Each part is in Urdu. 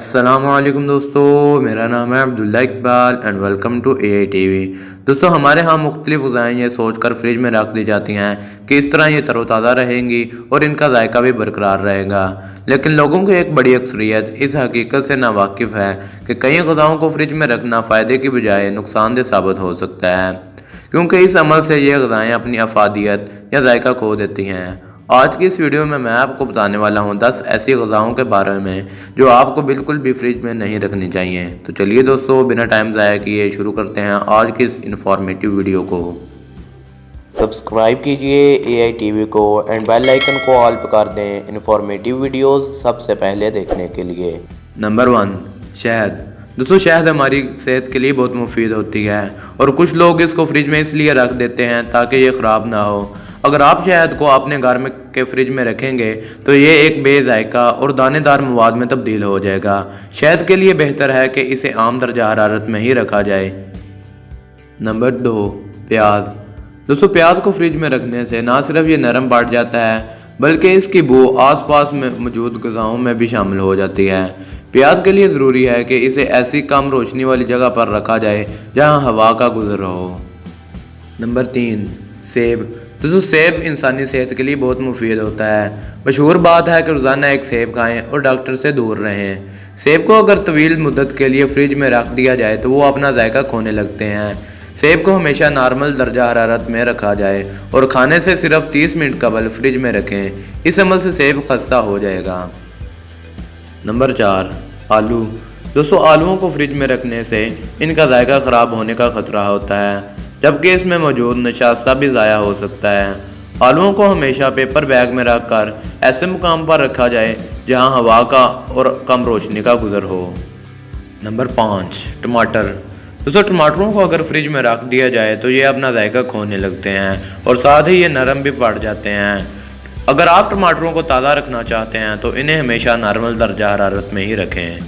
السلام علیکم دوستو، میرا نام ہے Abdullah Iqbal and welcome to A I T V. دوستو ہمارے ہاں مختلف غذائیں یہ سوچ کر فریج میں رکھ دی جاتی ہیں کہ اس طرح یہ تر و تازہ رہیں گی اور ان کا ذائقہ بھی برقرار رہے گا، لیکن لوگوں کی ایک بڑی اکثریت اس حقیقت سے ناواقف ہے کہ کئی غذاؤں کو فریج میں رکھنا فائدے کی بجائے نقصان دہ ثابت ہو سکتا ہے، کیونکہ اس عمل سے یہ غذائیں اپنی افادیت یا ذائقہ کھو دیتی ہیں۔ آج کی اس ویڈیو میں آپ کو بتانے والا ہوں 10 ایسی غذاؤں کے بارے میں جو آپ کو بالکل بھی فریج میں نہیں رکھنی چاہیے۔ تو چلیے دوستو بنا ٹائم ضائع کیے شروع کرتے ہیں آج کی اس انفارمیٹیو ویڈیو کو۔ سبسکرائب کیجئے اے آئی ٹی وی کو اینڈ بیل آئیکن کو آل پہ کر دیں انفارمیٹیو ویڈیوز سب سے پہلے دیکھنے کے لیے۔ نمبر 1، شہد۔ دوستو شہد ہماری صحت کے لیے بہت مفید ہوتی ہے اور کچھ لوگ اس کو فریج میں اس لیے رکھ دیتے ہیں تاکہ یہ خراب نہ ہو۔ اگر آپ شہد کو اپنے گھر میں کے فریج میں رکھیں گے تو یہ ایک بے ذائقہ اور دانے دار مواد میں تبدیل ہو جائے گا۔ شہد کے لیے بہتر ہے کہ اسے عام درجہ حرارت میں ہی رکھا جائے۔ نمبر 2، پیاز۔ دوستو پیاز کو فریج میں رکھنے سے نہ صرف یہ نرم پڑ جاتا ہے بلکہ اس کی بو آس پاس میں موجود غذاؤں میں بھی شامل ہو جاتی ہے۔ پیاز کے لیے ضروری ہے کہ اسے ایسی کم روشنی والی جگہ پر رکھا جائے جہاں ہوا کا گزر ہو۔ نمبر 3، سیب۔ دوستو سیب انسانی صحت کے لیے بہت مفید ہوتا ہے۔ مشہور بات ہے کہ روزانہ ایک سیب کھائیں اور ڈاکٹر سے دور رہیں۔ سیب کو اگر طویل مدت کے لیے فریج میں رکھ دیا جائے تو وہ اپنا ذائقہ کھونے لگتے ہیں۔ سیب کو ہمیشہ نارمل درجہ حرارت میں رکھا جائے اور کھانے سے صرف 30 منٹ قبل فریج میں رکھیں، اس عمل سے سیب خستہ ہو جائے گا۔ نمبر 4، آلو۔ دوستو آلوؤں کو فریج میں رکھنے سے ان کا ذائقہ خراب ہونے کا خطرہ ہوتا ہے، جبکہ اس میں موجود نشاستہ بھی ضائع ہو سکتا ہے۔ آلوؤں کو ہمیشہ پیپر بیگ میں رکھ کر ایسے مقام پر رکھا جائے جہاں ہوا کا اور کم روشنی کا گزر ہو۔ نمبر 5، ٹماٹر۔ دوستو ٹماٹروں کو اگر فریج میں رکھ دیا جائے تو یہ اپنا ذائقہ کھونے لگتے ہیں اور ساتھ ہی یہ نرم بھی پڑ جاتے ہیں۔ اگر آپ ٹماٹروں کو تازہ رکھنا چاہتے ہیں تو انہیں ہمیشہ نارمل درجہ حرارت میں ہی رکھیں۔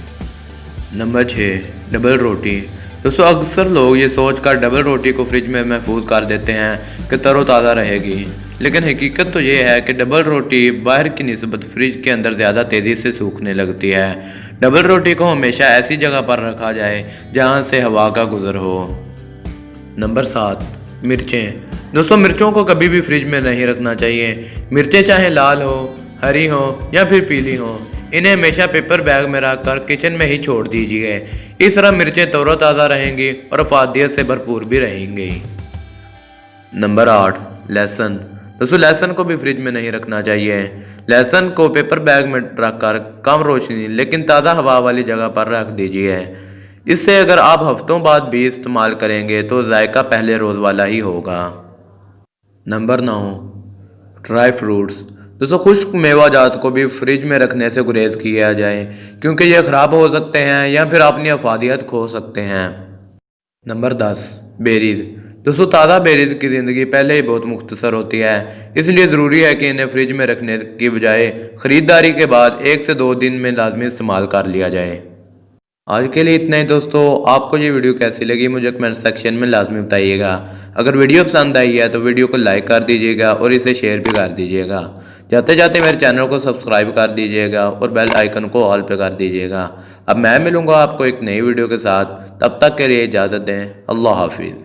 نمبر 6، ڈبل روٹی۔ دوستو اکثر لوگ یہ سوچ کر ڈبل روٹی کو فریج میں محفوظ کر دیتے ہیں کہ تر و تازہ رہے گی، لیکن حقیقت تو یہ ہے کہ ڈبل روٹی باہر کی نسبت فریج کے اندر زیادہ تیزی سے سوکھنے لگتی ہے۔ ڈبل روٹی کو ہمیشہ ایسی جگہ پر رکھا جائے جہاں سے ہوا کا گزر ہو۔ نمبر 7، مرچیں۔ دوستو مرچوں کو کبھی بھی فریج میں نہیں رکھنا چاہیے۔ مرچیں چاہے لال ہو، ہری ہو یا پھر پیلی ہو، انہیں ہمیشہ پیپر بیگ میں رکھ کر کچن میں ہی چھوڑ دیجیے۔ اس طرح مرچیں تر و تازہ رہیں گی اور افادیت سے بھرپور بھی رہیں گی۔ نمبر 8، لہسن۔ دوستو لہسن کو بھی فریج میں نہیں رکھنا چاہیے۔ لہسن کو پیپر بیگ میں رکھ کر کم روشنی لیکن تازہ ہوا والی جگہ پر رکھ دیجیے۔ اس سے اگر آپ ہفتوں بعد بھی استعمال کریں گے تو ذائقہ پہلے روز والا ہی ہوگا۔ Number 9، dry fruits. دوستو خشک میوہ جات کو بھی فریج میں رکھنے سے گریز کیا جائے کیونکہ یہ خراب ہو سکتے ہیں یا پھر اپنی افادیت کھو سکتے ہیں۔ Number 10، berries. دوستو تازہ بیریز کی زندگی پہلے ہی بہت مختصر ہوتی ہے، اس لیے ضروری ہے کہ انہیں فریج میں رکھنے کی بجائے خریداری کے بعد 1 سے 2 دن میں لازمی استعمال کر لیا جائے۔ آج کے لیے اتنا ہی دوستو۔ آپ کو یہ ویڈیو کیسی لگی مجھے کمنٹ سیکشن میں لازمی بتائیے گا۔ اگر ویڈیو پسند آئی ہے تو ویڈیو کو لائک کر دیجیے گا اور اسے شیئر بھی کر دیجیے گا۔ جاتے جاتے میرے چینل کو سبسکرائب کر دیجیے گا اور بیل آئیکن کو آل پہ کر دیجیے گا۔ اب میں ملوں گا آپ کو ایک نئی ویڈیو کے ساتھ، تب تک کے لیے اجازت دیں۔ اللہ حافظ۔